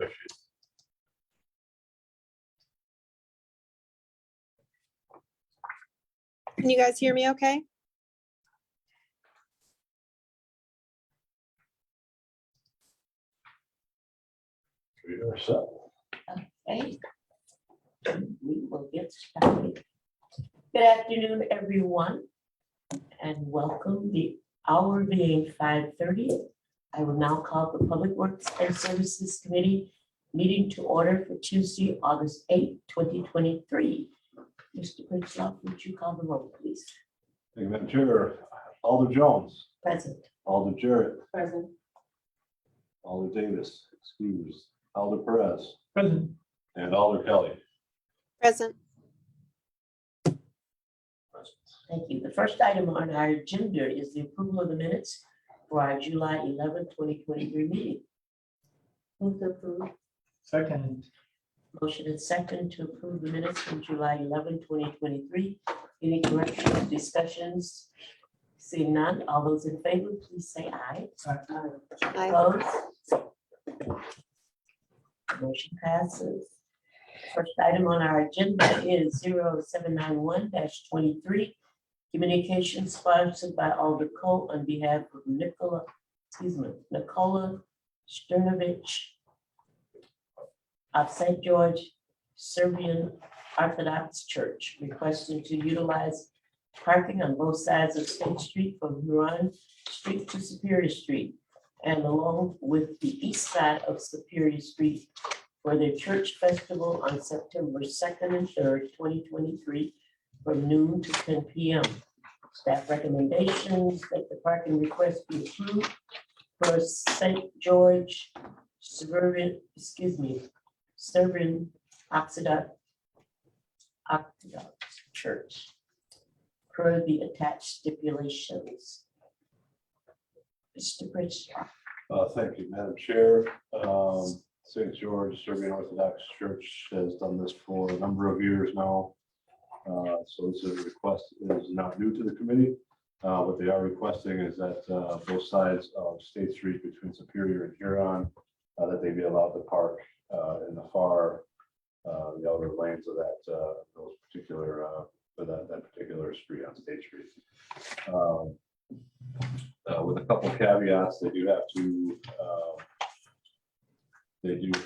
There she is. Can you guys hear me okay? We are set. Okay. We will get started. Good afternoon, everyone, and welcome. The hour being 5:30. I will now call the Public Works and Services Committee meeting to order for Tuesday, August 8th, 2023. Mr. Pritzloff, would you call the roll, please? Thank you, Madam Chair. Alder Jones, Present. Alder Jarrett, Present. Alder Davis, excused, Alder Perez, Present. and Alder Kelly. Present. Thank you. The first item on our agenda is the approval of the minutes for our July 11th, 2023 meeting. Move to approve. Second. Motion and second to approve the minutes from July 11, 2023. Any corrections, discussions? Seeing none, all those in favor, please say aye. Aye. Opposed? Motion passes. First item on our agenda is 0791-23. Communication sponsored by Alder Cole on behalf of Nicola Sternovich of St. George Serbian Orthodox Church, requesting to utilize parking on both sides of State Street from Huron Street to Superior Street and along with the east side of Superior Street for their church festival on September 2nd and 3rd, 2023, from noon to 10 p.m. Staff recommendations that the parking request be approved for St. George Serbian Orthodox Church per the attached stipulations. Mr. Bridge. Thank you, Madam Chair. St. George Serbian Orthodox Church has done this for a number of years now. So this is a request is not new to the committee. What they are requesting is that both sides of State Street between Superior and Huron, that they be allowed to park in the the outer lanes of those particular, for that particular street on State Street. With a couple caveats, they do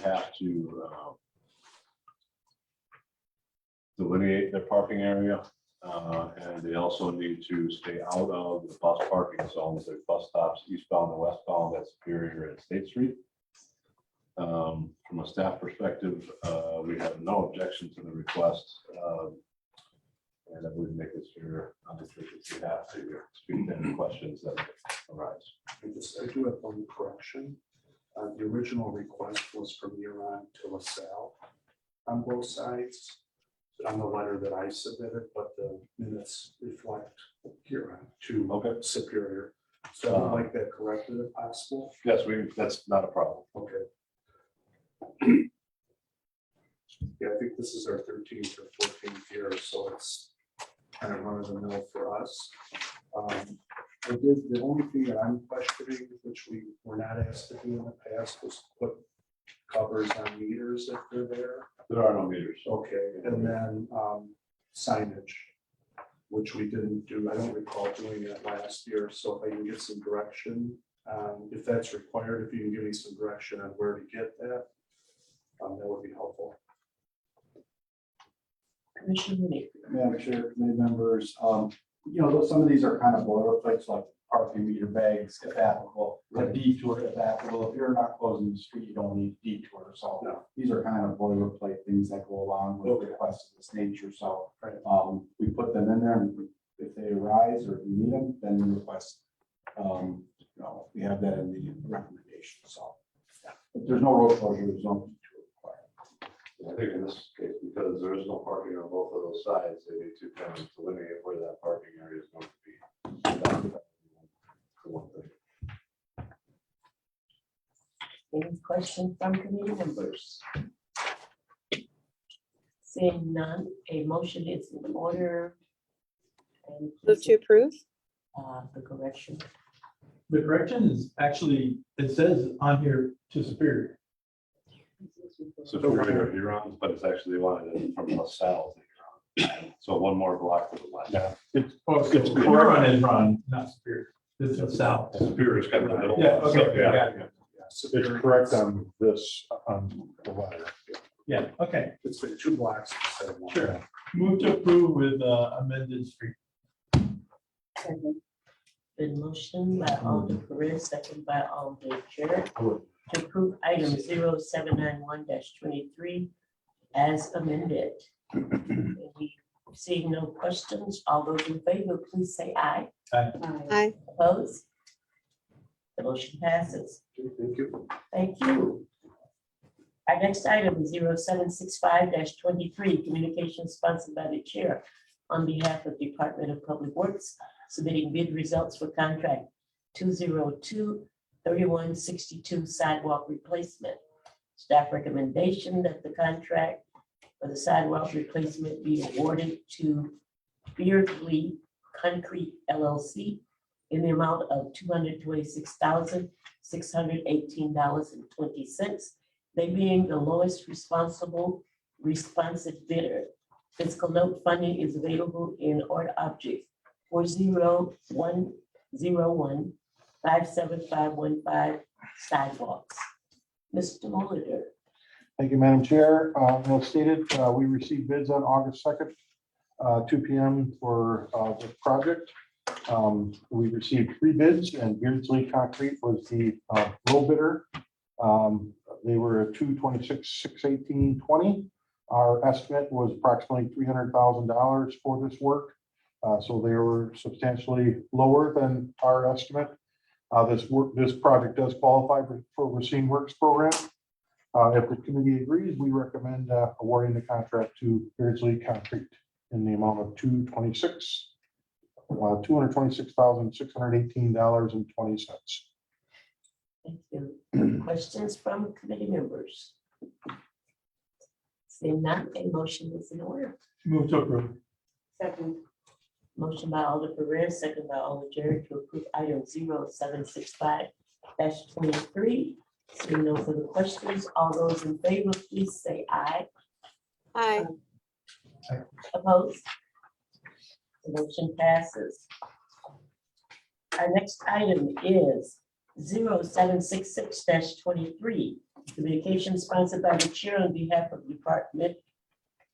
have to delineate their parking area, and they also need to stay out of the bus parking zones. Their bus stops eastbound and westbound at Superior and State Street. From a staff perspective, we have no objection to the request. And I believe make this your, if you have to speak to any questions that arise. I do have one correction. The original request was from Huron to LaSalle on both sides on the letter that I submitted, but the minutes reflect Huron to Superior. So I'd like that corrected if possible. Yes, that's not a problem. Okay. Yeah, I think this is our 13th or 14th year, so it's kind of run of the mill for us. The only thing that I'm questioning, which we were not asked to do in the past, was put covers on meters if they're there. There are no meters. Okay, and then signage, which we didn't do. I don't recall doing that last year, so if I can get some direction, if that's required, if you can give me some direction on where to get that, that would be helpful. Commissioner Rooney. Madam Chair, committee members, though some of these are kind of boilerplates, like parking meter bags, if applicable, a detour if applicable. If you're not closing the street, you don't need a detour. So No. these are kind of boilerplate things that go along with requests of this nature. So we put them in there, and if they arise or if you need them, then we request. We have that in the recommendation. So if there's no road closure, there's no detour required. I think in this case, because there is no parking on both of those sides, they need to kind of delineate where that parking area is going to be. For one thing. Any questions from committee members? Seeing none, a motion is in order. And Move to approve. the correction. The correction is actually, it says on here to Superior. Superior Hurons, but it's actually they wanted it from LaSalle to Huron. So one more block to the west. Yeah, it's Huron is run, not Superior. This is south. Superior is kind of the middle. Yeah, okay, So, yeah. got it. Superior It's correct on this, on the letter. Yeah, okay. It's the 2 blocks instead of 1. Sure. Move to approve with amended street. Been motion by Alder Perez, second by Alder Jarrett, to approve item 0791-23 as amended. Any Seeing no questions, all those in favor, please say aye. Aye. Opposed? The motion passes. Thank you. Thank you. Our next item is 0765-23, communication sponsored by the chair on behalf of Department of Public Works, submitting bid results for contract 202-3162 sidewalk replacement. Staff recommendation that the contract for the sidewalk replacement be awarded to Beardley Concrete LLC in the amount of $226,618.20. They being the lowest responsive bidder. Fiscal note funding is available in order object 40101-57515 sidewalks. Mr. Molitor. Thank you, Madam Chair. As stated, we received bids on August 2nd, 2 p.m. for this project. We received 3 bids and Beardsley Concrete was the low bidder. They were at $226,618.20. Our estimate was approximately $300,000 for this work. So they were substantially lower than our estimate. This project does qualify for Racine Works program. If the committee agrees, we recommend awarding the contract to Beardsley Concrete in the amount of $226,618.20. Thank you. Questions from committee members? Seeing none, a motion is in order. Move to approve. Second. Motion by Alder Perez, second by Alder Jarrett to approve item 0765-23. Seeing no further questions, all those in favor, please say aye. Aye. Opposed? The motion passes. Our next item is 0766-23. Communication sponsored by the chair on behalf of Department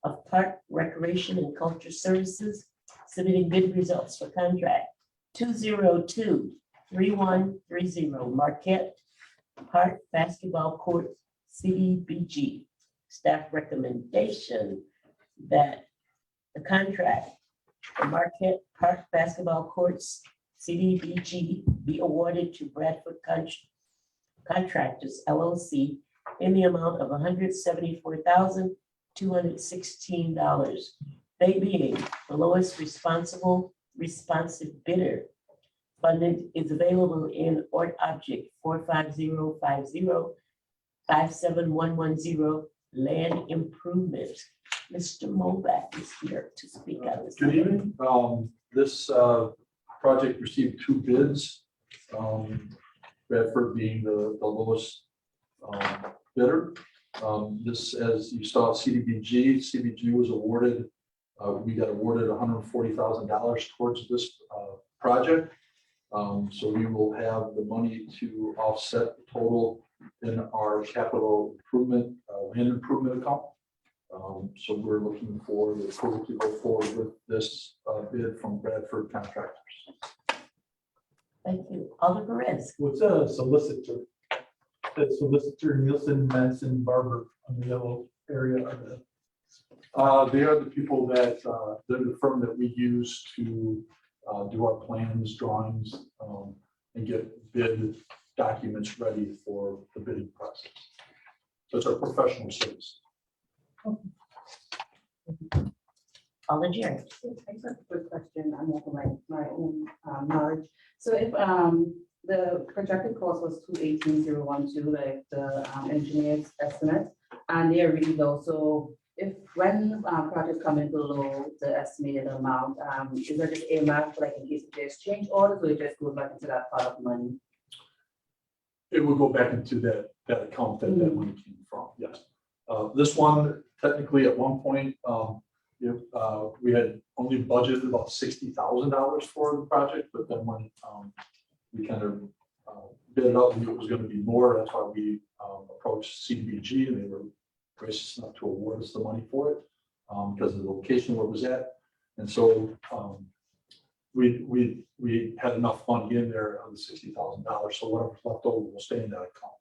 of Park, Recreation, and Culture Services, submitting bid results for contract 202-3130 Marquette Park Basketball Court CDBG. Staff recommendation that the contract for Marquette Park Basketball Courts CDBG be awarded to Bradford Contractors LLC in the amount of $174,216. They being the lowest responsive bidder. Funding is available in order object 45050-57110 land improvement. Mr. Moback is here to speak on this. Good evening. This project received 2 bids. Bradford being the lowest bidder. This, as you saw, CDBG was awarded. We got awarded $140,000 towards this project. So we will have the money to offset the total in our capital improvement, land improvement account. So we're looking for the approval to go forward with this bid from Bradford Contractors. Thank you. Alder Perez. What's a solicitor? The solicitor Nielsen, Madison, Barber on the yellow area of the. They are the people that, they're the firm that we use to do our plans, drawings, and get bid documents ready for the bidding process. So it's our professional service. Alder Jarrett. I just have a quick question. I'm over my own knowledge. So if the projected cost was 218,012, like the engineer's estimate, and they're really low. So if when projects come in below the estimated amount, is there just earmarked like in case of there's change orders, or it just goes back into that pot of money? It will go back into that account that money came from, yes. This one, technically, at one point, we had only budgeted about $60,000 for the project, but then when we kind of bid it up, we knew it was going to be more. That's why we approached CDBG, and they were gracious enough to award us the money for it because of the location where it was at. And so we had enough money in there on the $60,000, so whatever's left over will stay in that account.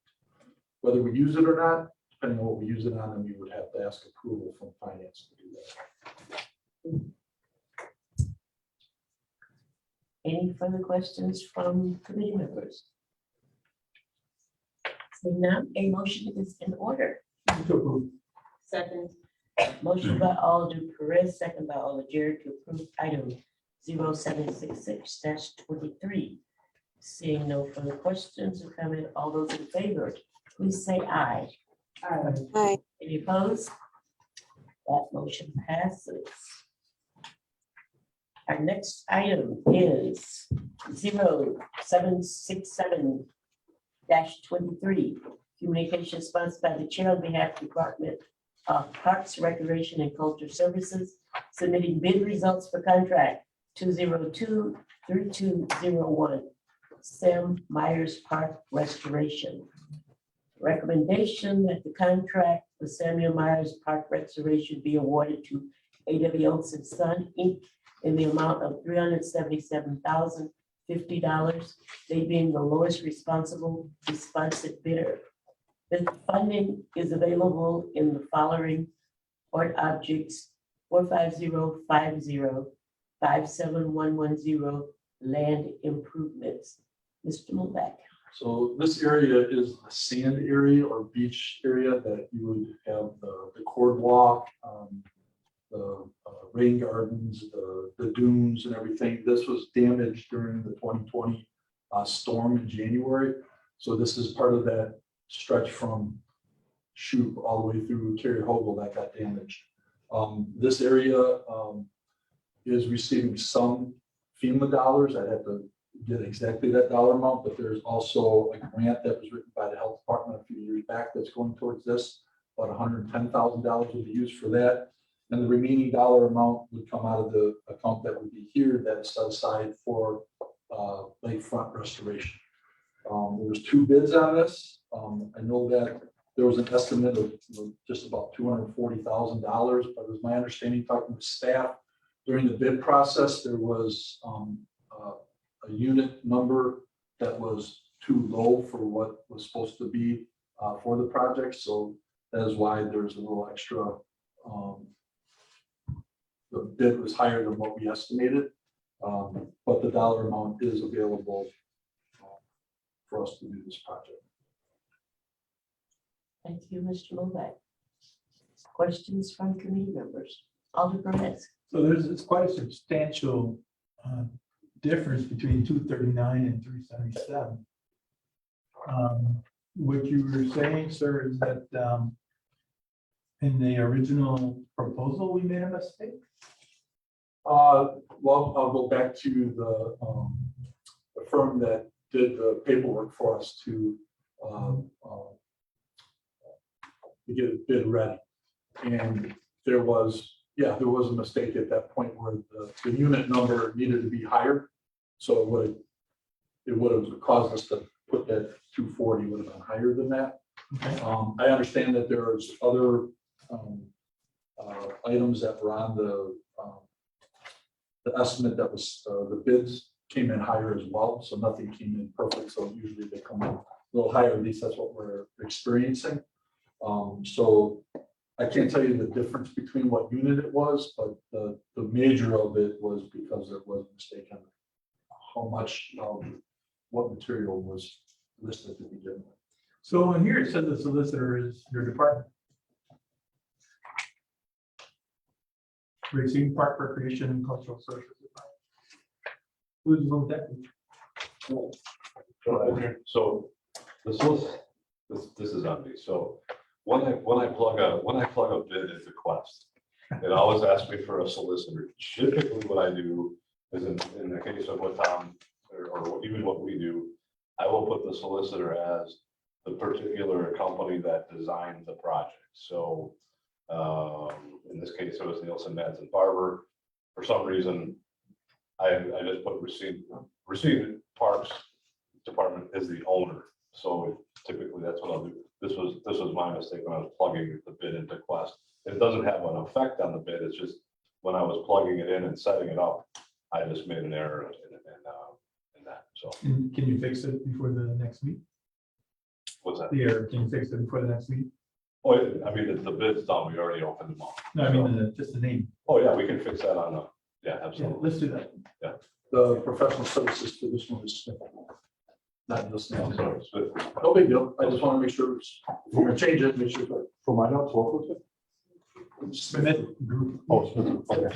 Whether we use it or not, depending on what we use it on, then we would have to ask approval from finance to do that. Any further questions from committee members? Seeing none, a motion is in order. Second. Motion by Alder Perez, second by Alder Jerry to approve item 0766-23. Seeing no further questions or comment, all those in favor, please say aye. Aye. Any opposed? That motion passes. Our next item is 0767-23. Communication sponsored by the chair on behalf of the Department of Parks, Recreation, and Culture Services, submitting bid results for contract 202-3201, Sam Myers Park Restoration. Recommendation that the contract for Samuel Myers Park Restoration be awarded to A.W. Olson Son, Inc. in the amount of $377,050, they being the lowest responsive bidder. The funding is available in the following port objects: 45050-57110 land improvements. Mr. Mulback. So this area is a sand area or beach area that you would have the cord walk, the rain gardens, the dunes and everything. This was damaged during the 2020 storm in January. So this is part of that stretch from Shoup all the way through Cuyahoga that got damaged. This area is receiving some FEMA dollars. I'd have to get exactly that dollar amount, but there's also a grant that was written by the health department a few years back that's going towards this. About $110,000 would be used for that. And the remaining dollar amount would come out of the account that would be here that is set aside for lakefront restoration. There was 2 bids on this. I know that there was an estimate of just about $240,000, but it was my understanding, talking with staff during the bid process, there was a unit number that was too low for what was supposed to be for the project. So that is why there's a little extra. The bid was higher than what we estimated, but the dollar amount is available for us to do this project. Thank you, Mr. Mulback. Questions from committee members? Alder Perez. So it's quite a substantial difference between 239 and 377. What you were saying, sir, is that in the original proposal, we made a mistake? Well, I'll go back to the firm that did the paperwork for us to get a bid ready. And there was a mistake at that point where the unit number needed to be higher. So it would have caused us to put that 240 would have been higher than that. Okay. I understand that there's other items that were on the estimate that was the bids came in higher as well. So nothing came in perfect. So usually they come in a little higher. At least that's what we're experiencing. So I can't tell you the difference between what unit it was, but the major of it was because there was a mistake on how much what material was listed to begin with. So in here it says the solicitor is your department. Racine Park Recreation and Cultural Services. Who's wrote that? So this is on me. So when I plug a bid into Quest, it always asks me for a solicitor. Typically what I do is in the case of what Tom or even what we do, I will put the solicitor as the particular company that designed the project. So in this case, it was Nielsen Madsen Barber. For some reason, I just put received Parks Department is the owner. So typically that's what I'll do. This was my mistake when I was plugging the bid into Quest. It doesn't have an effect on the bid. It's just when I was plugging it in and setting it up, I just made an error in that. So And can you fix it before the next week? what's that? The error, can you fix it before the next week? Oh, I mean, the bid's done. We already opened them up. No, I mean, just the name. Oh, yeah, we can fix that on the, yeah, Yeah, absolutely. let's do that. The professional services for this one is not this I'm now. sorry. So- No big deal. I just want to make sure it's, if we're gonna change it, make sure it's right. For my notes, what was it? Smith Group. Oh, Smith, okay.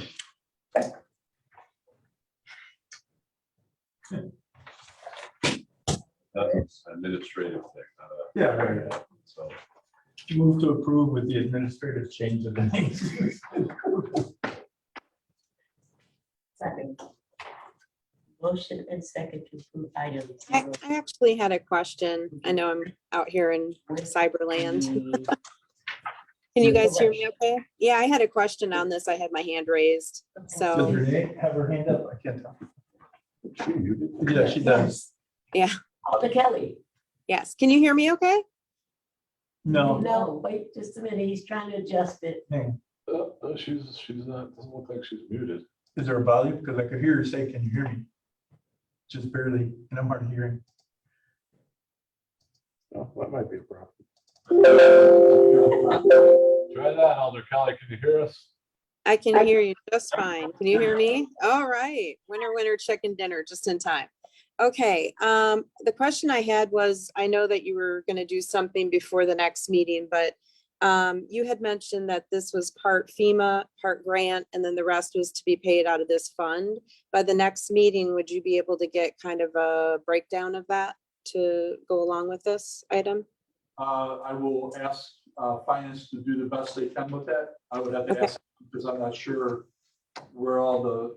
That's an administrative thing, not a. Yeah, right. So, Move to approve with the administrative change of the name. Second. Motion and second to approve items. I actually had a question. I know I'm out here in cyberland. Can you guys hear me okay? Yeah, I had a question on this. I had my hand raised. Does So, Renee have her hand up? I can't tell. She muted. Yeah, she does. Alder Kelly. yes, can you hear me okay? No. No, wait just a minute. He's trying to adjust it. Hang. she's not, doesn't look like she's muted. Is there a volume? Because I could hear her say, can you hear me? Just barely, and I'm hard of hearing. Oh, that might be a problem. Try that, Alder Kelly. Can you hear us? I can hear you just fine. Can you hear me? All right. Winner, winner, chicken dinner, just in time. Okay, the question I had was, I know that you were gonna do something before the next meeting, but you had mentioned that this was part FEMA, part grant, and then the rest was to be paid out of this fund. By the next meeting, would you be able to get kind of a breakdown of that to go along with this item? I will ask finance to do the best they can with that. I would have to Okay. ask, because I'm not sure where all the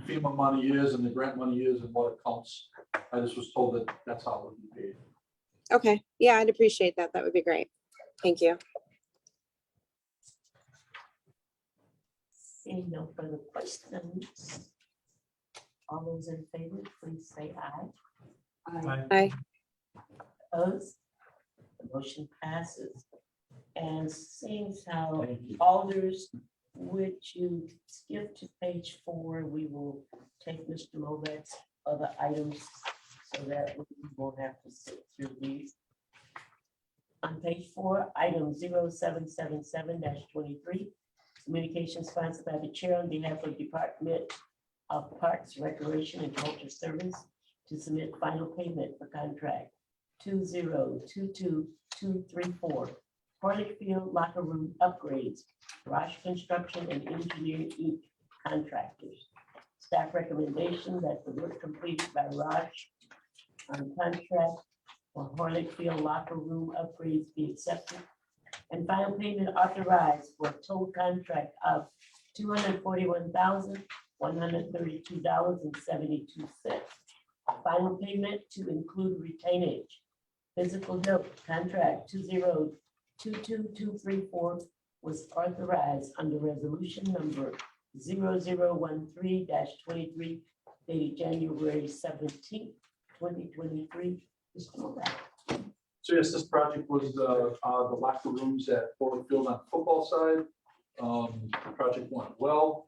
FEMA money is and the grant money is and what accounts. I just was told that that's how it would be paid. Okay, yeah, I'd appreciate that. That would be great. Thank you. Seeing no further questions. All those in favor, please say aye. Aye. Opposed? The motion passes. And seeing how Thank you. alders, would you skip to page 4? We will take Mr. Lovek's other items so that we won't have to sit through these. On page 4, item 0777-23, communication sponsored by the chair on behalf of Department of Parks, Recreation, and Culture Service to submit final payment for contract 2022234. Harley Field locker room upgrades, Roche Construction and Engineering Inc. contractors. Staff recommendation that the work completed by Roche on contract for Harley Field locker room upgrades be accepted. And final payment authorized for a total contract of $241,132.72. Final payment to include retainage. Physical health contract 2022234 was authorized under resolution number 0013-23 dated January 17th, 2023. Mr. Novak. So yes, this project was the locker rooms at Ford Field on football side. The project went well,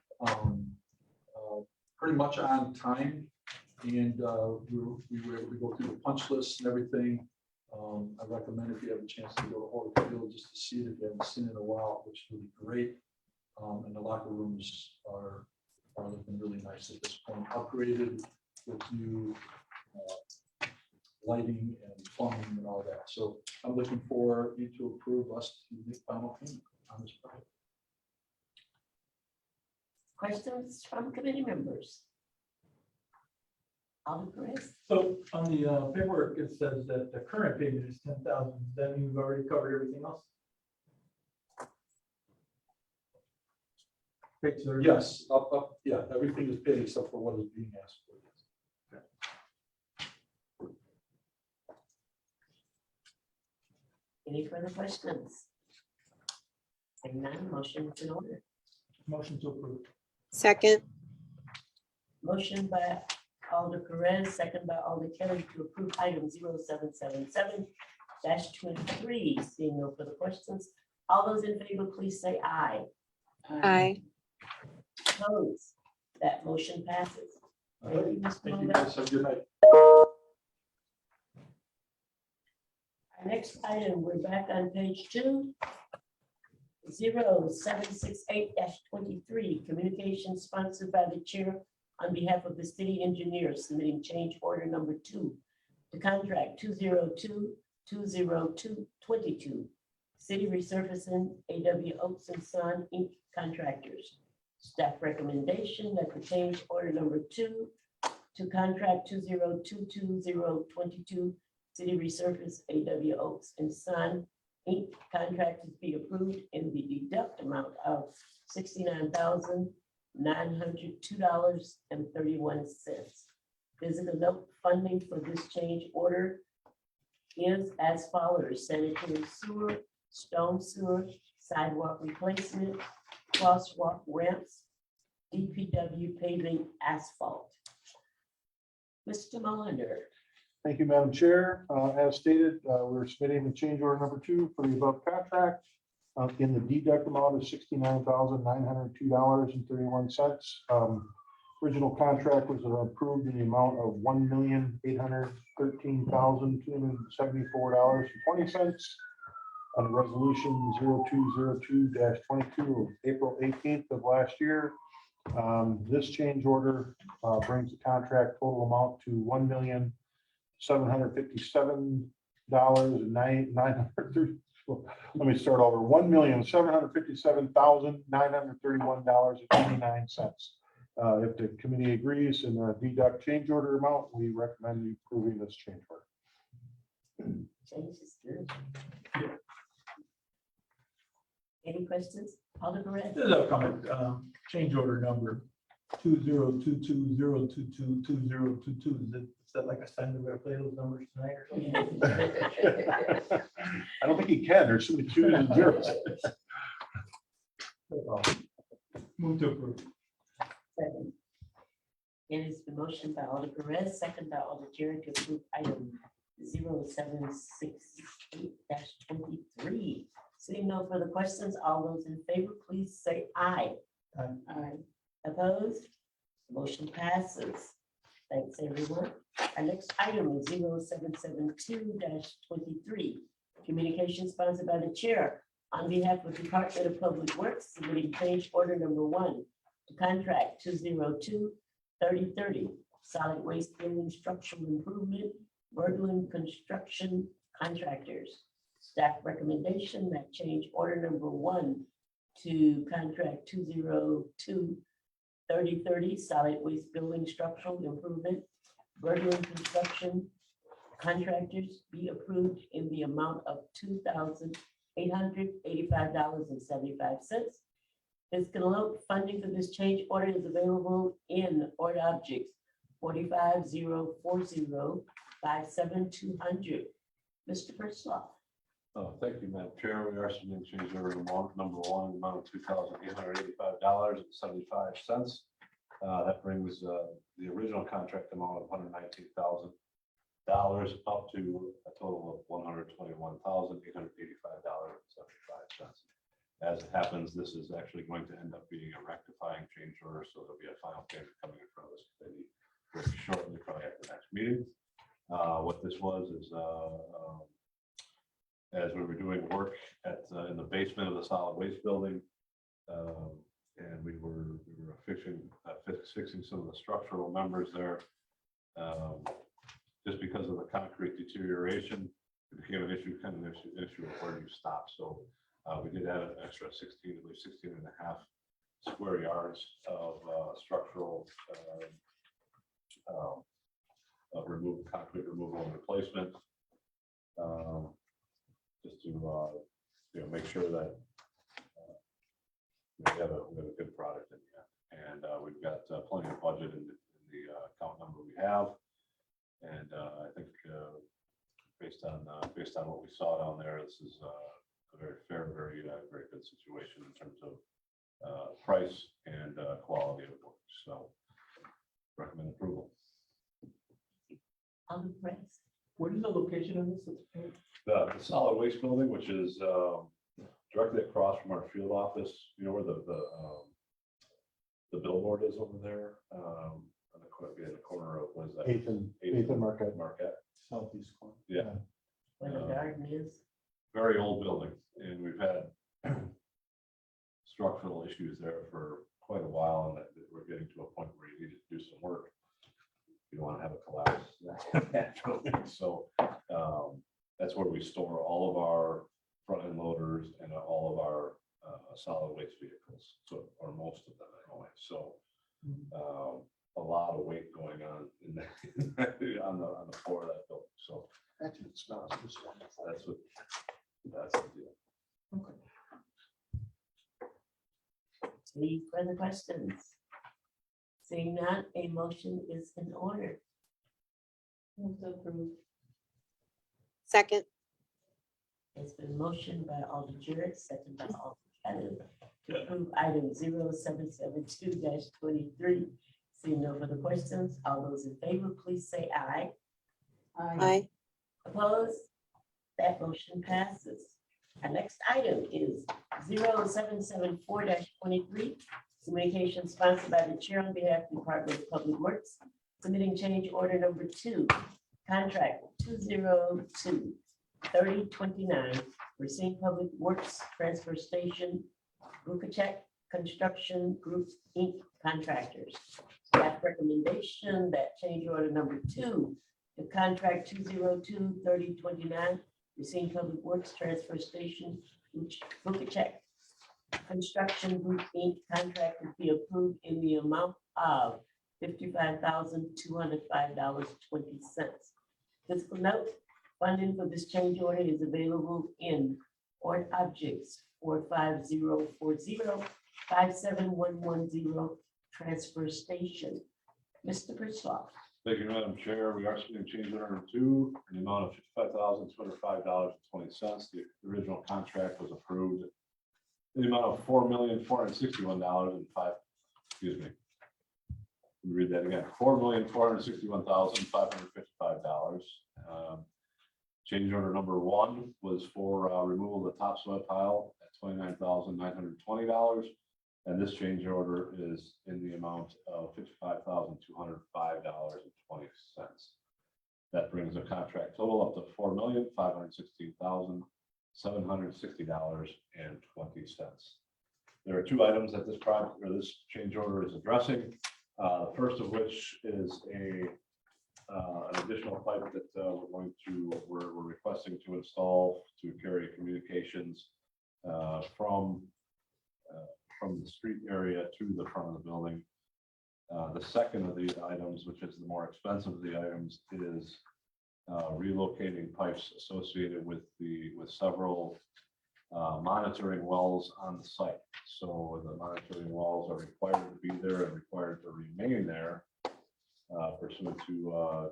pretty much on time. And we were able to go through the punch list and everything. I recommend if you have a chance to go to Ford Field just to see it if you haven't seen it in a while, which would be great. And the locker rooms are looking really nice at this point, upgraded with new lighting and plumbing and all that. So I'm looking for you to approve us to make final payment on this project. Questions from committee members? Alder Perez? So on the paperwork, it says that the current payment is 10,000. Then you've already covered everything else? Page 30. Yes, yeah, everything is paid except for what is being asked for. Any further questions? Seeing none, motion is in order. Motion to approve. second, Motion by Alder Perez, second by Alder Kelly to approve item 0777-23. Seeing no further questions, all those in favor, please say aye. aye. Opposed? That motion passes. All right, thank you guys. Have a good night. Our next item, we're back on page 2. 0768-23, communication sponsored by the chair on behalf of the city engineer submitting change order number 2 to contract 202-202-22, city resurfacing AW Oaks and Son Inc. contractors. Staff recommendation that the change order number 2 to contract 202-2022, city resurface AW Oaks and Son Inc. contractors be approved in the deduct amount of $69,902.31. Physical note funding for this change order is as follows: sanitary sewer, stone sewer, sidewalk replacement, crosswalk ramps, DPW paving asphalt. Mr. Molinder. Thank you, Madam Chair. As stated, we're submitting the change order number 2 for the above contract in the deduct amount of $69,902.31. Original contract was approved in the amount of $1,813,274.20 on resolution 0202-22 of April 18th of last year. This change order brings the contract total amount to $1,757,930. Let me start over. $1,757,931.89. If the committee agrees in the deduct change order amount, we recommend approving this change order. Change is good. Any questions? Alder Perez? This is a comment, change order number 2022-022-2022. Is that like a sign that we're gonna play those numbers tonight or something? I don't think he can. There's so many twos and zeros. Move to approve. Second. It is the motion by Alder Perez, second by Alder Jerry to approve item 0768-23. Seeing no further questions, all those in favor, please say aye. Aye. Opposed? Motion passes. Thanks, everyone. Our next item is 0772-23. Communication sponsored by the chair on behalf of Department of Public Works, submitting change order number 1 to contract 202-3030, solid waste building structural improvement, Berglund Construction Contractors. Staff recommendation that change order number 1 to contract 202-3030, solid waste building structural improvement, Berglund Construction Contractors be approved in the amount of $2,885.75. Fiscal note funding for this change order is available in order objects 4504057200. Mr. Perslov. Thank you, Madam Chair. We are submitting change order number 1, amount of $2,885.75. That brings the original contract amount of $119,000 up to a total of $121,885.75. As it happens, this is actually going to end up being a rectifying change order, so there'll be a final payment coming in front of this committee very shortly, probably at the next meeting. What this was is as we were doing work in the basement of the solid waste building, and we were fixing some of the structural members there. Just because of the concrete deterioration, it became an issue of where you stop. So we did add an extra 16 and a half square yards of structural concrete removal and replacement. Just to make sure that we have a good product in the end. And we've got plenty of budget in the account number we have. And I think based on what we saw down there. This is a very fair, very good situation in terms of price and quality of work. So recommend approval. Alderman Perez. What is the location of this? The solid waste building, which is directly across from our field office, you know where the billboard is over there? In the corner of, what is that? Eighth and Marquette. Marquette. Southeast corner. Yeah. Where the garden is. Very old building, and we've had structural issues there for quite a while, and that we're getting to a point where you need to do some work. You don't want to have a collapse. So that's where we store all of our front end loaders and all of our solid waste vehicles, so, or most of them anyway. So a lot of weight going on in the, on the floor of that building. So Actually, it smells just wonderful. that's the deal. Any further questions? Seeing none, a motion is in order. Move to approve. Second, It's been motioned by Alder Jarrett, second by Alder Cannon, to approve item 0772-23. Seeing no further questions, all those in favor, please say aye. aye. Opposed? That motion passes. Our next item is 0774-23. Communication sponsored by the chair on behalf of the Department of Public Works, submitting change order number 2, contract 202-3029, Racine Public Works Transfer Station, Bukacek Construction Group, Inc. contractors. Staff recommendation that change order number 2 to contract 202-3029, Racine Public Works Transfer Station, Bukacek Construction Group, Inc. contract would be approved in the amount of $55,205.20. Fiscal note, funding for this change order is available in Ort Objects 45040-57110 Transfer Station. Mr. Pritchloff. Thank you, Madam Chair. We are submitting change order number 2 in the amount of $55,205.20. The original contract was approved in the amount of $4,461,005. Excuse me. Let me read that again. $4,461,555. Change order number 1 was for removal of the topsoil pile at $29,920. And this change order is in the amount of $55,205.20. That brings the contract total up to $4,516,760.20. There are 2 items that this project or this change order is addressing. The first of which is an additional pipe that we're requesting to install to carry communications from the street area to the front of the building. The second of these items, which is the more expensive of the items, is relocating pipes associated with several monitoring wells on the site. So the monitoring wells are required to be there and required to remain there pursuant to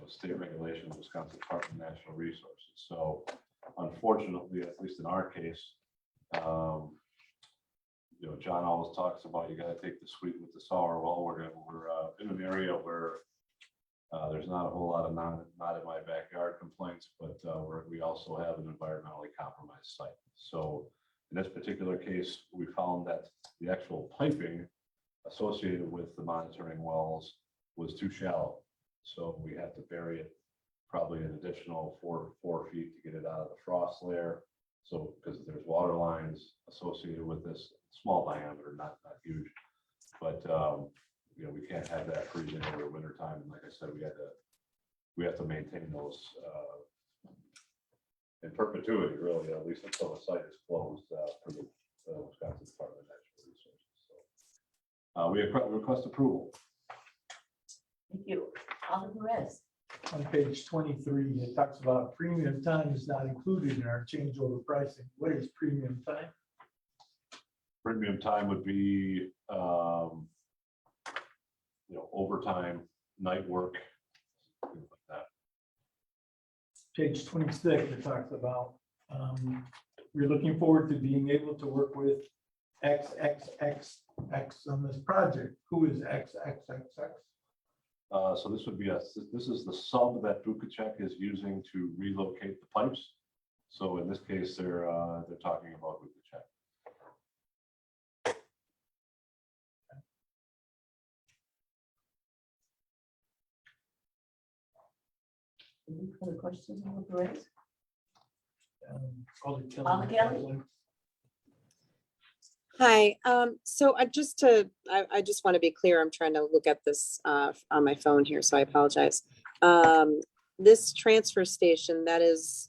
state regulations, Wisconsin Department of Natural Resources. So unfortunately, at least in our case, John always talks about you got to take the sweet with the sour. Well, we're in an area where there's not a whole lot of not in my backyard complaints, but we also have an environmentally compromised site. So in this particular case, we found that the actual piping associated with the monitoring wells was too shallow. So we had to bury it probably an additional 4 feet to get it out of the frost layer. So because there's water lines associated with this, small diameter, not huge, but we can't have that freezing over winter time. And like I said, we have to maintain those in perpetuity, really, at least until the site is closed for the Wisconsin Department of Natural Resources. So we request approval. Thank you. Alder Perez. On page 23, it talks about premium time is not included in our change order pricing. What is premium time? Premium time would be, overtime, night work, things like that. page 26, it talks about, we're looking forward to being able to work with XXXX on this project. Who is XXXX? So this would be this is the sub that Bukacek is using to relocate the pipes. So in this case, they're talking about Bukacek. Any further questions on the Perez? Alder Kelly. Alder Kelly? Hi, so I just want to be clear, I'm trying to look at this on my phone here, so I apologize. This transfer station, that is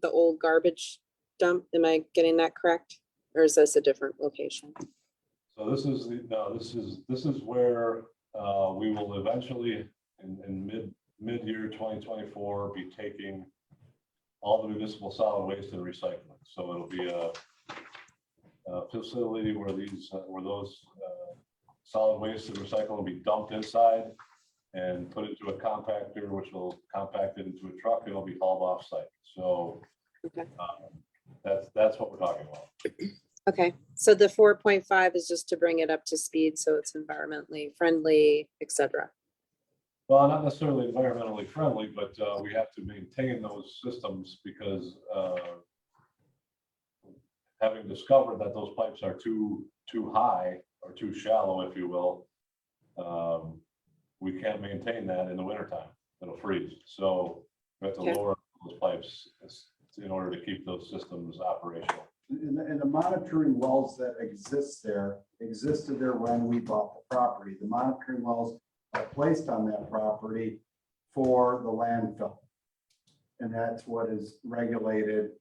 the old garbage dump, am I getting that correct? Or is this a different location? So this is this is where we will eventually in mid-year 2024 be taking all the municipal solid waste and recycling. So it'll be a facility where those solid waste and recycling will be dumped inside and put into a compactor, which will compact it into a truck. It'll be hauled off site. So Okay. That's what we're talking about. Okay, so the 4.5 is just to bring it up to speed, so it's environmentally friendly, et cetera. Well, not necessarily environmentally friendly, but we have to maintain those systems because having discovered that those pipes are too high or too shallow, if you will, we can't maintain that in the wintertime. It'll freeze. So we have to Okay. lower those pipes in order to keep those systems operational. And the monitoring wells that existed there when we bought the property. The monitoring wells are placed on that property for the landfill. And that's what is regulated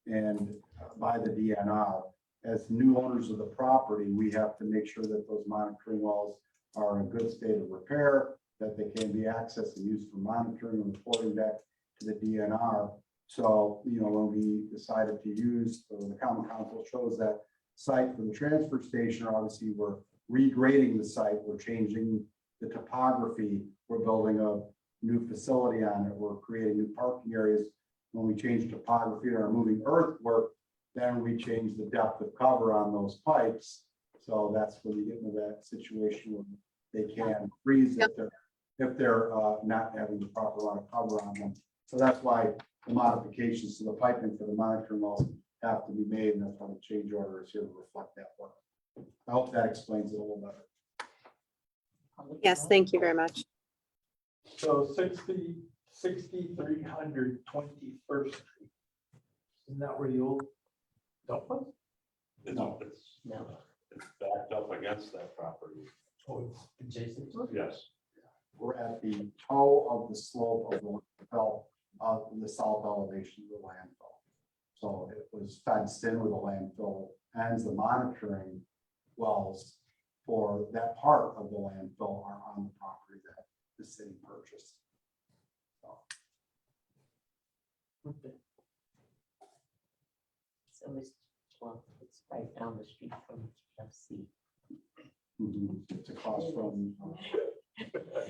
and by the DNR. As new owners of the property, we have to make sure that those monitoring wells are in good state of repair, that they can be accessed and used for monitoring and reporting back to the DNR. So, when we decided to use, or the common council chose that site for the transfer station, obviously we're regrading the site, we're changing the topography, we're building a new facility on it, we're creating new parking areas. When we change topography and are moving earthwork, then we change the depth of cover on those pipes. So that's when you get into that situation where they can freeze if they're not having the proper amount of cover on them. So that's why the modifications to the piping for the monitoring wells have to be made, and that's why the change order is here to reflect that work. I hope that explains it a little better. Yes, thank you very much. So 6300 21st Street. Isn't that where the old dump was? No, No. it's backed up against that property. Oh, it's adjacent to it? Yes. We're at the toe of the slope of the landfill, of the south elevation of the landfill. So it was fenced in with the landfill and the monitoring wells for that part of the landfill are on the property that the city purchased. So, Okay. So it's right down the street from FC. It's across from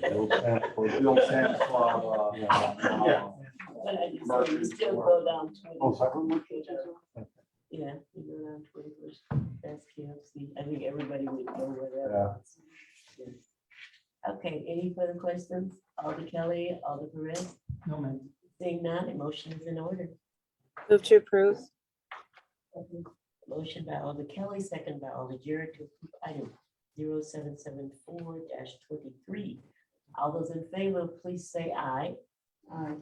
The old Santa Cruz. the old Sam's Club. But I just say you still go down Oh, 20. second one? Yeah, you go down 21st, that's KFC. I think everybody would know where that is. Yes. Okay, any further questions? Alder Kelly, Alder Perez, No, man. seeing none, a motion is in order. Move to approve. Motion by Alder Kelly, second by Alder Jarrett to approve item 0774-23. All those in favor, please say aye.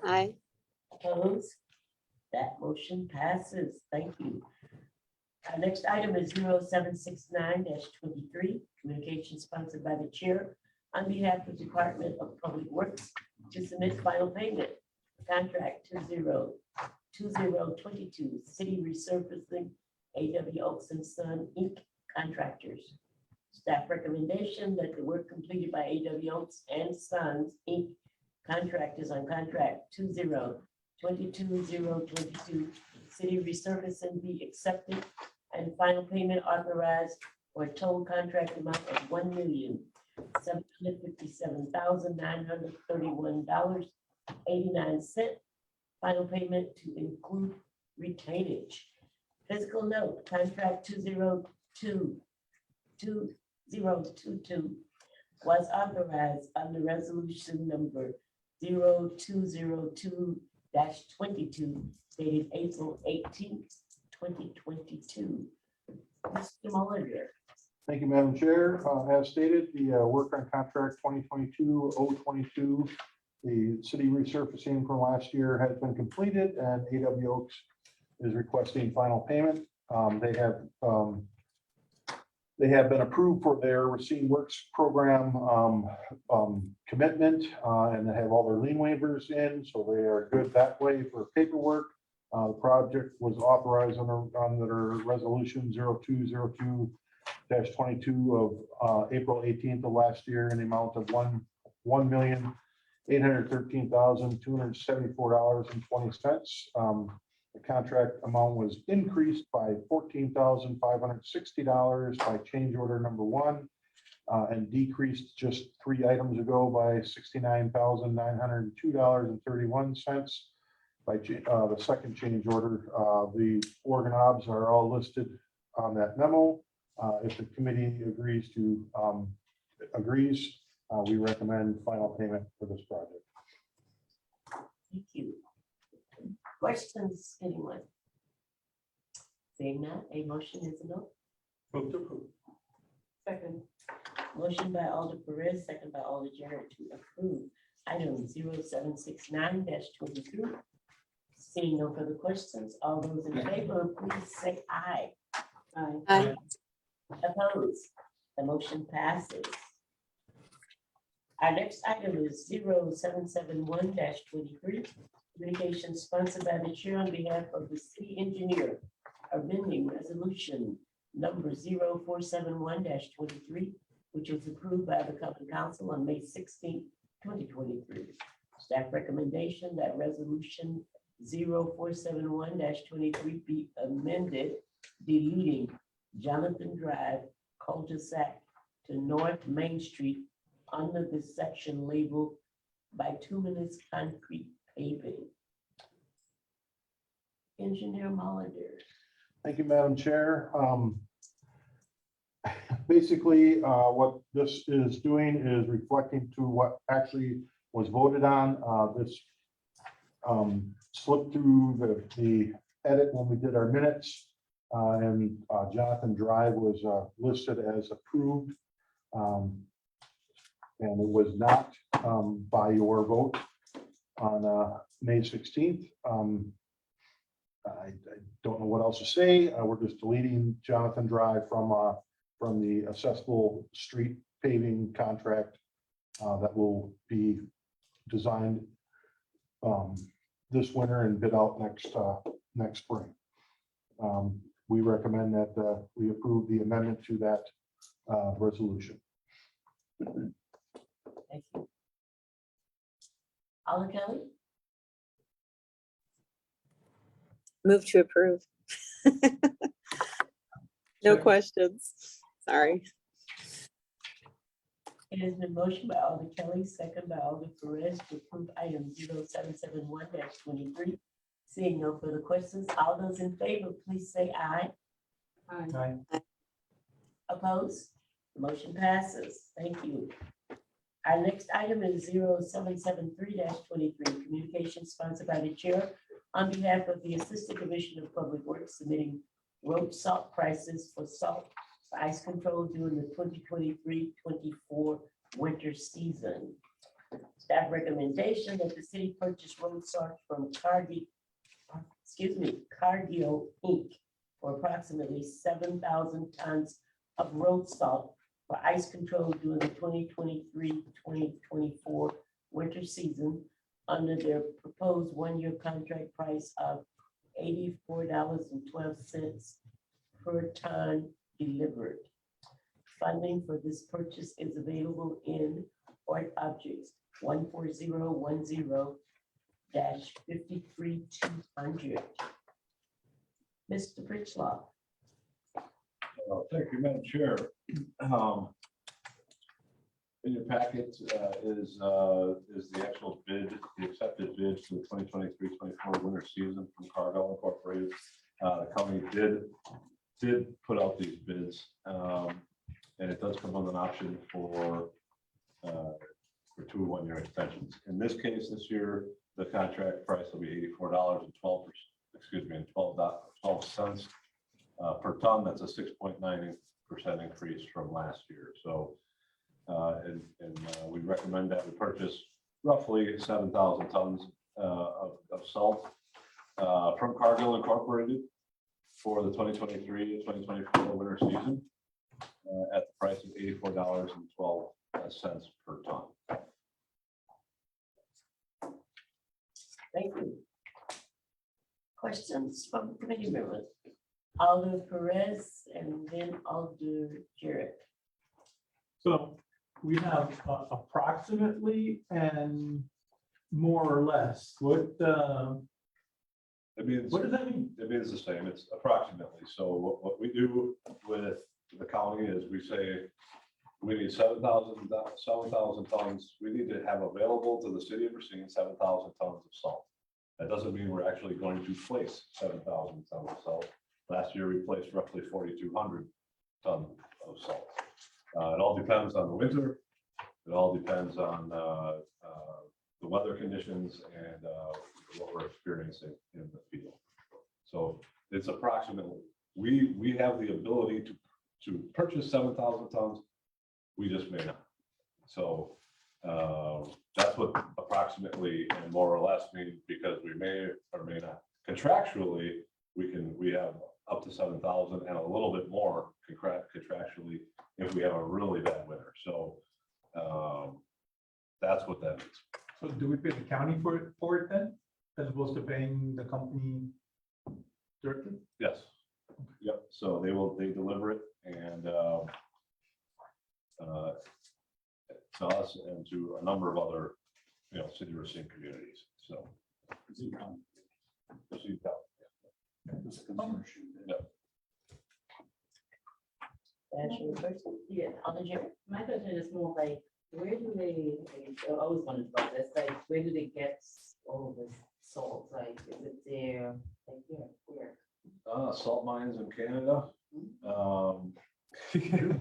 Aye. Opposed? That motion passes. Thank you. Our next item is 0769-23, communication sponsored by the chair on behalf of the Department of Public Works to submit final payment. Contract 2022, city resurfacing, A.W. Oaks and Son, Inc. contractors. Staff recommendation that the work completed by A.W. Oaks and Sons, Inc. contractors on contract 2022-022, city resurfacing be accepted and final payment authorized for a total contract amount of $1,757,931.89 final payment to include retainage. Physical note, contract 2022 was authorized under resolution number 0202-22 dated April 18th, 2022. Mr. Mullinger. Thank you, Madam Chair. As stated, the work on contract 2022-022, the city resurfacing from last year has been completed and AW Oaks is requesting final payment. They have been approved for their Racine Works program commitment, and they have all their lien waivers in, so they are good that way for paperwork. The project was authorized under resolution 0202-22 of April 18th of last year in the amount of $1,813,274.20. The contract amount was increased by $14,560 by change order number 1, and decreased just 3 items ago by $69,902.31 by the second change order. The organ obs are all listed on that memo. If the committee agrees, we recommend final payment for this project. Thank you. Questions, anyone? Seeing none, a motion is a no. Move to approve. Second. Motion by Alder Perez, second by Alder Jarrett to approve item 0769-23. Seeing no further questions, all those in favor, please say aye. Aye. Opposed? The motion passes. Our next item is 0771-23. Communication sponsored by the chair on behalf of the city engineer, amending resolution number 0471-23, which was approved by the common council on May 16, 2023. Staff recommendation that resolution 0471-23 be amended, deleting Jonathan Drive cul-de-sac to North Main Street under the section labeled bituminous concrete paving. Engineer Molitor. Thank you, Madam Chair. Basically, what this is doing is reflecting to what actually was voted on. This slipped through the edit when we did our minutes, and Jonathan Drive was listed as approved, and it was not by your vote on May 16th. I don't know what else to say. We're just deleting Jonathan Drive from the accessible street paving contract that will be designed this winter and bid out next spring. We recommend that we approve the amendment to that resolution. Thank you. Alder Kelly. Move to approve. No Second. questions. Sorry. It has been motioned by Alder Kelly, second by Alder Perez to approve item 0771-23. Seeing no further questions, all those in favor, please say aye. Aye. Opposed? The motion passes. Thank you. Our next item is 0773-23, communication sponsored by the chair on behalf of the Assistant Commissioner of Public Works submitting road salt prices for salt for ice control during the 2023-24 winter season. Staff recommendation that the city purchase road salt from Cargill Inc. for approximately 7,000 tons of road salt for ice control during the 2023-2024 winter season under their proposed one-year contract price of $84.12 per ton delivered. Funding for this purchase is available in Art Objects 14010-53200. Mr. Pritchlow. Thank you, Madam Chair. In your packet is the actual bid, the accepted bid for the 2023-24 winter season from Cargill Incorporated. The county did put out these bids, and it does come with an option for 2 1-year extensions. In this case, this year, the contract price will be $84.12, and 12 cents per ton. That's a 6.9% increase from last year. So, we recommend that we purchase roughly 7,000 tons of salt from Cargill Incorporated for the 2023-2024 winter season at the price of $84.12 per ton. Thank you. Questions from committee members? Alder Perez and then Alder Jarrett. So we have approximately and more or less, what does It means, that mean? it means the same, it's approximately. So what we do with the county is we say, we need 7,000 tons. We need to have available to the city of Racine 7,000 tons of salt. That doesn't mean we're actually going to place 7,000 tons of salt. Last year, we placed roughly 4,200 tons of salt. It all depends on the winter. It all depends on the weather conditions and what we're experiencing in the field. So it's approximately, we have the ability to purchase 7,000 tons. We just may not. So that's what approximately and more or less means, because we may or may not. Contractually, we have up to 7,000 and a little bit more contractually if we have a really bad winter. So that's what that means. So do we pay the county for it then, as opposed to paying the company directly? Yes. Yep. So they deliver it and to us and to a number of other, city of Racine communities. So. Racine County. It's a consortium. That's your question? Yeah, Alder Jarrett. My question is more like, where do they, I always wanted about this, like, where do they get all of this salt? Like, is it there, like, where? Salt mines in Canada. Well, if you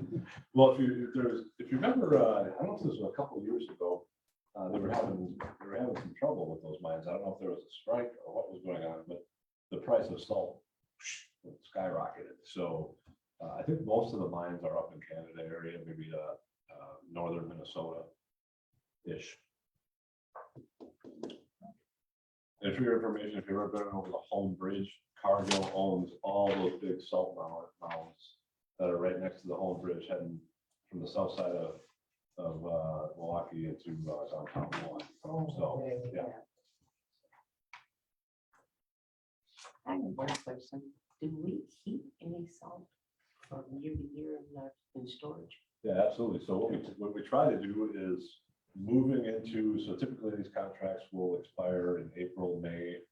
remember, I don't know if this was a couple of years ago, they were having some trouble with those mines. I don't know if there was a strike or what was going on, but the price of salt skyrocketed. So I think most of the mines are up in Canada area, maybe northern Minnesota-ish. And for your information, if you've ever been over the Home Bridge, Cargill owns all those big salt mounds that are right next to the Home Bridge, heading from the south side of Milwaukee into downtown Milwaukee. So, yeah. I have one question. Do we keep any salt from year to year in storage? Yeah, absolutely. So what we try to do is moving into, so typically these contracts will expire in April, May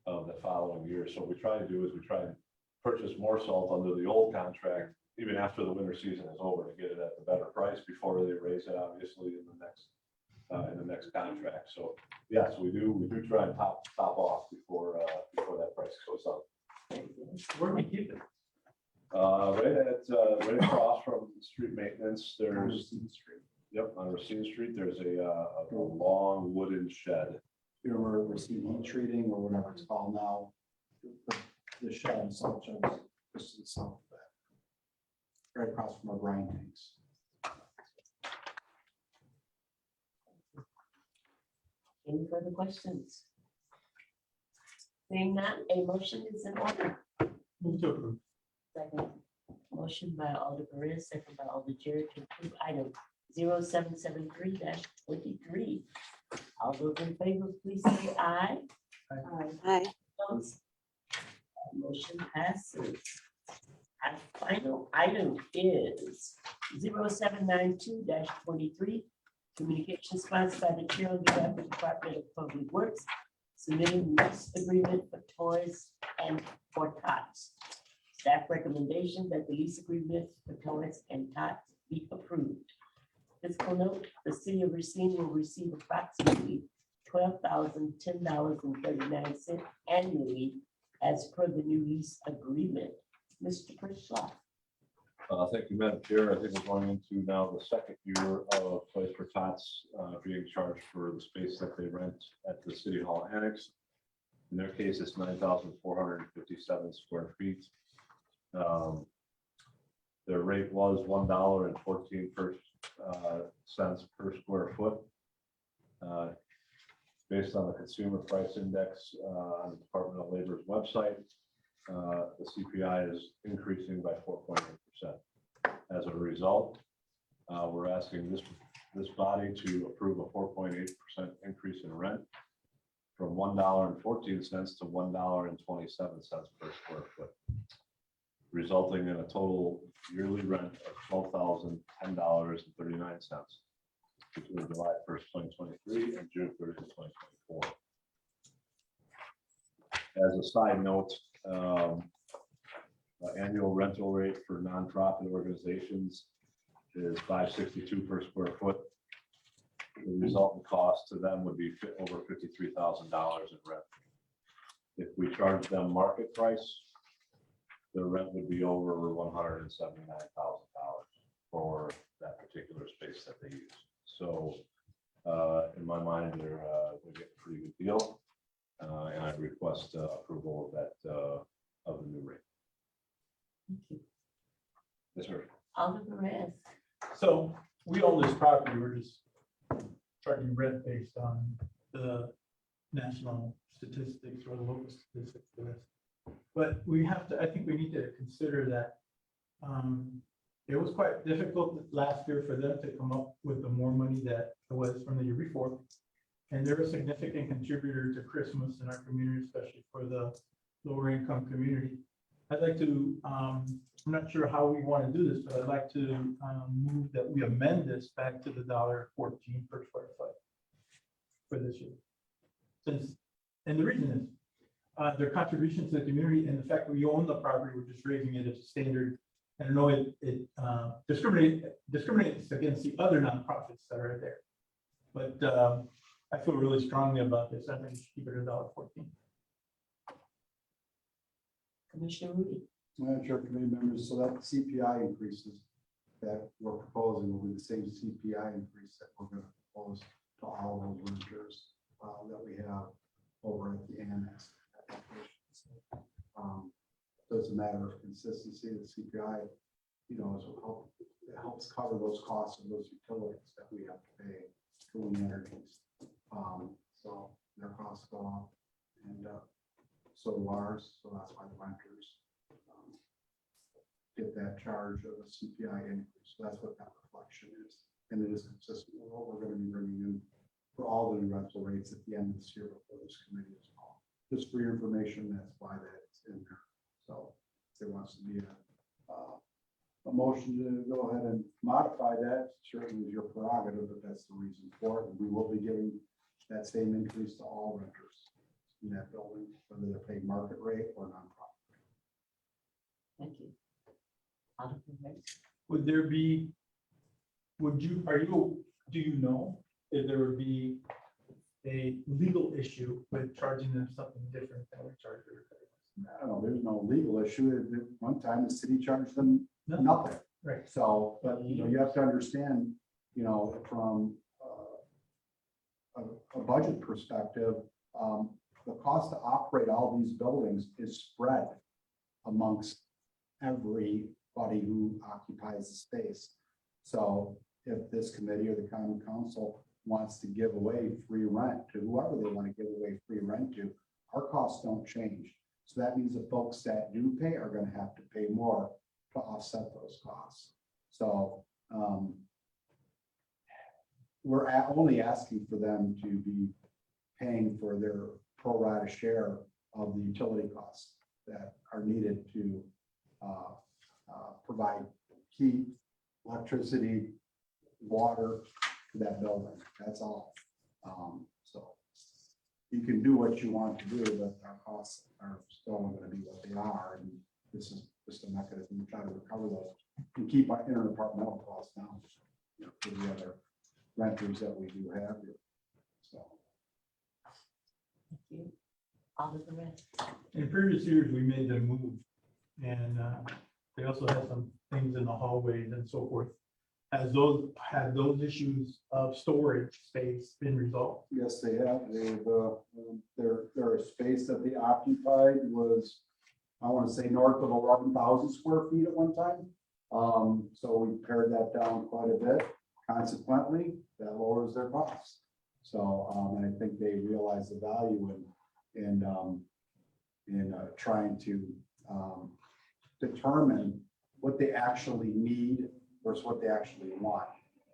of the following year. So what we try to do is we try and purchase more salt under the old contract, even after the winter season is over, to get it at the better price before they raise it, obviously, in the next contract. So yes, we do try and top off before that price goes up. Where do we keep it? Right across from street maintenance, there's, Racine Street. yep, on Racine Street, there's a long wooden shed. Here we're receiving heat treating or whatever it's called now. The shed, salt sheds, just to the south of that. Right across from our brine tanks. Any further questions? Seeing that, a motion is in order. Move to approve. Second. Motion by Alder Perez, second by Alder Jarrett to approve item 0773-23. All those in favor, please say aye. Hi. Opposed? Motion passes. Our final item is 0792-23. Communication sponsored by the Chair of the Rapid Department of Public Works, submitting lease agreement for toys and for tots. Staff recommendation that the lease agreement for toys and tots be approved. fiscal note, the city of Racine will receive approximately $12,010.39 annually as per the new lease agreement. Mr. Pritchloff. Thank you, Madam Chair. I think we're going into now the second year of Place for Tots being charged for the space that they rent at the City Hall Annex. In their case, it's 9,457 square feet. Their rate was $1.14 cents per square foot. Based on the Consumer Price Index on the Department of Labor's website, the CPI is increasing by 4.8%. As a result, we're asking this body to approve a 4.8% increase in rent from $1.14 to $1.27 per square foot, resulting in a total yearly rent of $12,010.39 between July 1st, 2023 and June 30th, 2024. As a side note, annual rental rate for nonprofit organizations is $562 per square foot. The resultant cost to them would be over $53,000 in rent. If we charge them market price, the rent would be over $179,000 for that particular space that they use. So in my mind, they're getting a pretty good deal. And I request approval of that, of the new rate. Thank you. Yes, sir. Alderman Reyes. So we own this property, we're just charging rent based on the national statistics or the local statistics for this. But we have to, I think we need to consider that it was quite difficult last year for them to come up with the more money that it was from the year before. And they're a significant contributor to Christmas in our community, especially for the lower income community. I'd like to, I'm not sure how we want to do this, but I'd like to move that we amend this back to the $1.14 per square foot for this year. Since, and the reason is their contribution to the community and the fact that we own the property, we're just raising it as a standard. And I know it discriminates against the other nonprofits that are there. But I feel really strongly about this. I think we should keep it at $1.14. Commissioner Rudy. Madam Chair, committee members, so that CPI increases that we're proposing will be the same CPI increase that we're going to propose to all those renters that we have over at the annex. So it's a matter of consistency. The CPI, you know, it helps cover those costs of those utilities that we have to pay cooling energies. So their costs go up, and so do ours. So that's why the renters get that charge of a CPI increase. So that's what that reflection is. And it is consistent with what we're going to be bringing in for all the new rental rates at the end of this year before this committee is called. Just for your information, that's why that's in there. So if there wants to be a motion to go ahead and modify that, certainly is your prerogative, but that's the reason for it. And we will be giving that same increase to all renters in that building, whether they're paid market rate or nonprofit rate. Thank you. Alderman Reyes. Would there be, do you know if there would be a legal issue with charging them something different than we charge everybody? I don't know, there's no legal issue. At one time, the city charged them nothing. Right. So, but you know, you have to understand, you know, from a budget perspective, the cost to operate all these buildings is spread amongst everybody who occupies the space. So if this committee or the common council wants to give away free rent to whoever they want to give away free rent to, our costs don't change. So that means the folks that do pay are going to have to pay more to offset those costs. So we're only asking for them to be paying for their pro rata share of the utility costs that are needed to provide heat, electricity, water to that building. That's all. So you can do what you want to do, but our costs are still going to be what they are. And this is just a mechanism to try to recover those and keep our interdepartmental costs down. for the other renters that we do have here. So. Thank you. All of the rest. In previous years, we made them move, and they also had some things in the hallways and so forth. Had those issues of storage space been resolved? Yes, they have. Their space that they occupied was, I want to say north of 11,000 square feet at one time. So we pared that down quite a bit. Consequently, that lowers their costs. So, and I think they realize the value in trying to determine what they actually need versus what they actually want.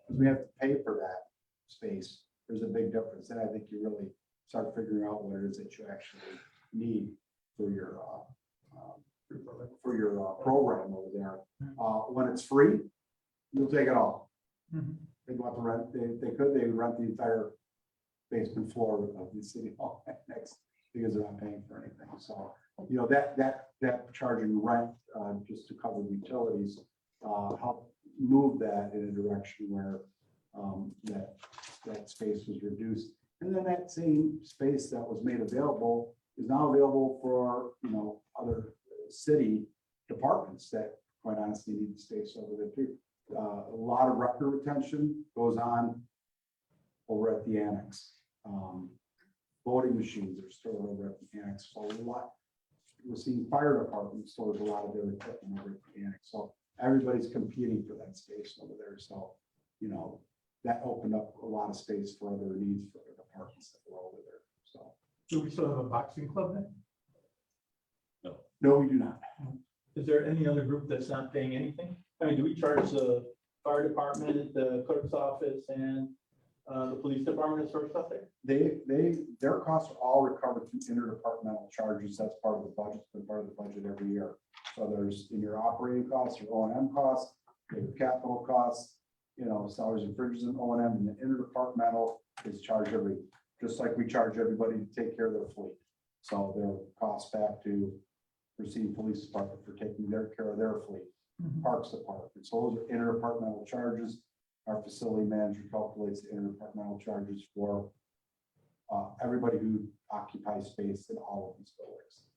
Because we have to pay for that space. There's a big difference. And I think you really start figuring out what it is that you actually need for your program over there. When it's free, you'll take it all. They want to rent, they would rent the entire basement floor of the city hall next, because they're not paying for anything. So, you know, that charging rent just to cover utilities help move that in a direction where that space was reduced. And then that same space that was made available is now available for, you know, other city departments that quite honestly need the space over there too. A lot of record retention goes on over at the annex. Voting machines are stored over at the annex. So a lot, we're seeing fire department stores a lot of their equipment over at the annex. So everybody's competing for that space over there. So, you know, that opened up a lot of space for other needs for the departments that were over there. So. Do we still have a boxing club then? No, we do not. Is there any other group that's not paying anything? I mean, do we charge the fire department, the clerk's office, and the police department as far as stuff there? Their costs are all recovered through interdepartmental charges. That's part of the budget, it's been part of the budget every year. So there's in your operating costs, your O&M costs, your capital costs, you know, salaries and fringes and O&M, and the interdepartmental is charged just like we charge everybody to take care of their fleet. So their costs back to Racine Police Department for taking care of their fleet. Parks Department. So those are interdepartmental charges. Our facility manager calculates the interdepartmental charges for everybody who occupies space in all of these buildings.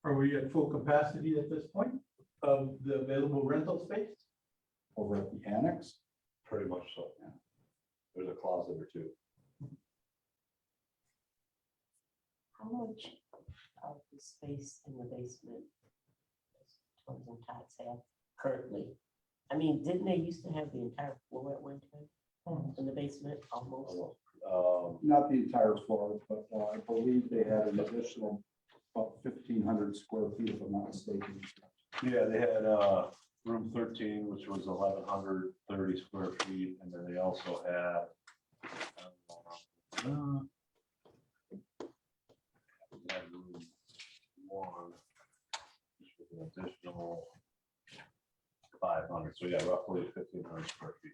Are we at full capacity at this point of the available rental space? Over at the annex, Pretty much so. Yeah. There's a closet or two. How much of the space in the basement does Tons and Tots have currently? I mean, didn't they used to have the entire floor at one time in the basement almost? not the entire floor, but I believe they had an additional about 1,500 square feet, if I'm not mistaken. Yeah, they had room 13, which was 1,130 square feet, and then they also had room 1, which was an additional 500. So yeah, roughly 1,500 square feet.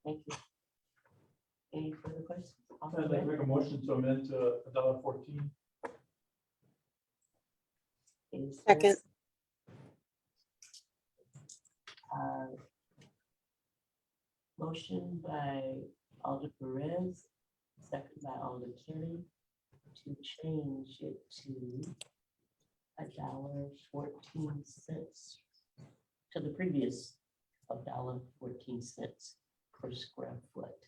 Thank you. Any further questions? I'd like to make a motion to amend to $1.14. Is Second. this, motion by Alder Perez, second by Alder Kelly, to change it to $1.14 to the previous $1.14 per square foot.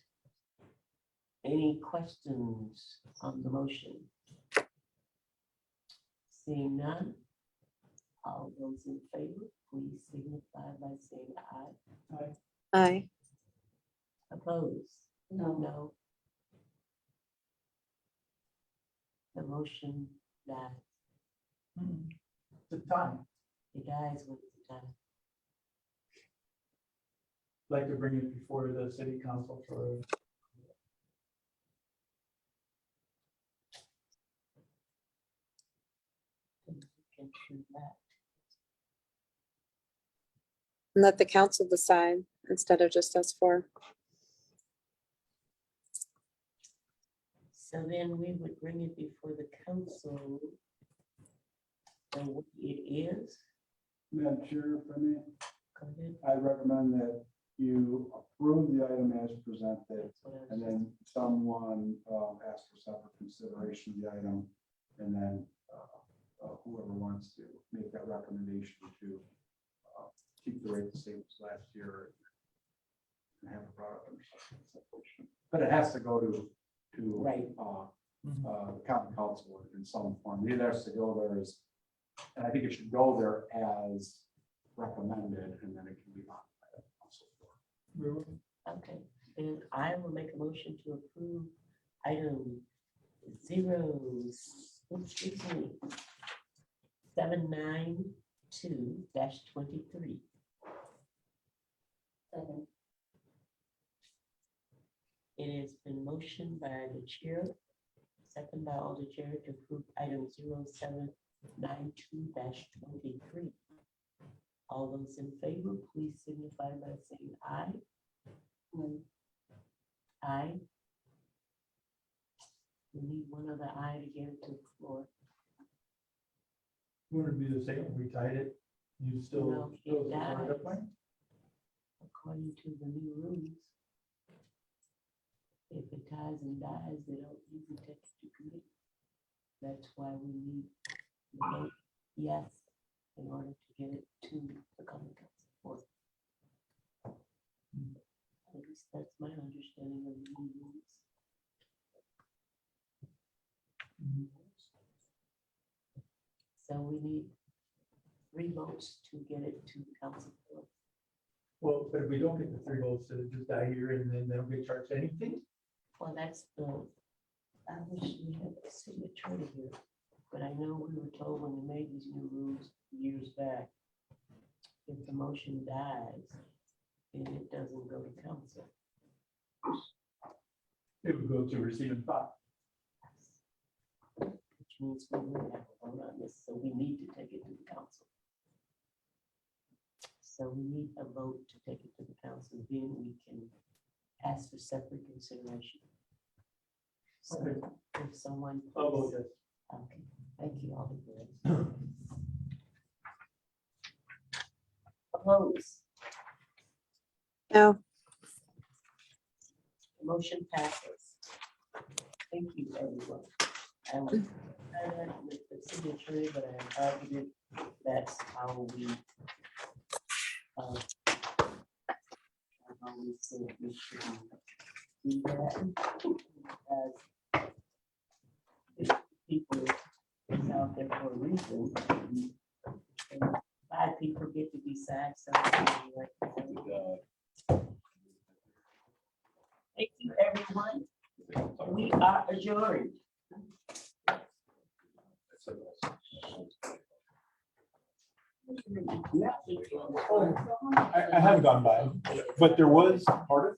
Any questions on the motion? Seeing none, all those in favor, please signify by saying aye. Aye. Opposed? No. No. The motion dies. The time. It dies with the time. I'd like to bring it before the city council for Can do that. And let the council decide instead of just us four. So then we would bring it before the council. And what it is, Madam Chair, if I may, Go ahead. I recommend that you approve the item as presented, That's what I was and then someone ask for separate consideration of the item, and then whoever wants to make that recommendation to keep the rate the same as last year and have it brought up under separation. But it has to go to Right. the common council in some form. It has to go there as, and I think it should go there as recommended, and then it can be modified at the council floor. Okay, then I will make a motion to approve item 792-23. Second. It has been motioned by the chair, second by all the chair to approve item 0792-23. All those in favor, please signify by saying aye. Aye. We need one other aye to get it to the floor. Would it be the same if we tied it? You still. No, it still support dies. that plan? According to the new rules. If it ties and dies, they don't usually take it to committee. That's why we need the vote yes in order to get it to the common council board. At least that's my understanding of the new rules. So we need 3 votes to get it to the council board. Well, but if we don't get the 3 votes, does it just die here and then they don't get charged anything? Well, that's the, I wish we had a city attorney here, but I know we were told when we made these new rules years back, if the motion dies, then it doesn't go to council. It would go to receiving file. Which means we will have a vote on this, so we need to take it to the council. So we need a vote to take it to the council, then we can ask for separate consideration. So Okay. if someone. I'll vote yes. Okay, thank you all. Opposed, No, motion passes. Thank you, everyone. I'm with the city attorney, but I'm positive that's how we said we should do that. As people is out there for a reason. And 5 people get to decide something. Like that. Thank you, everyone. We are adjourned. I haven't gone by, but there was,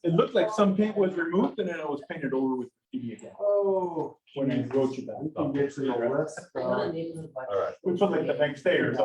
it looked like some paint was removed and then it was painted over with graffiti again. Oh. When I wrote you We can that. get to the list. I know the neighborhood watch. Which was like the next day or something.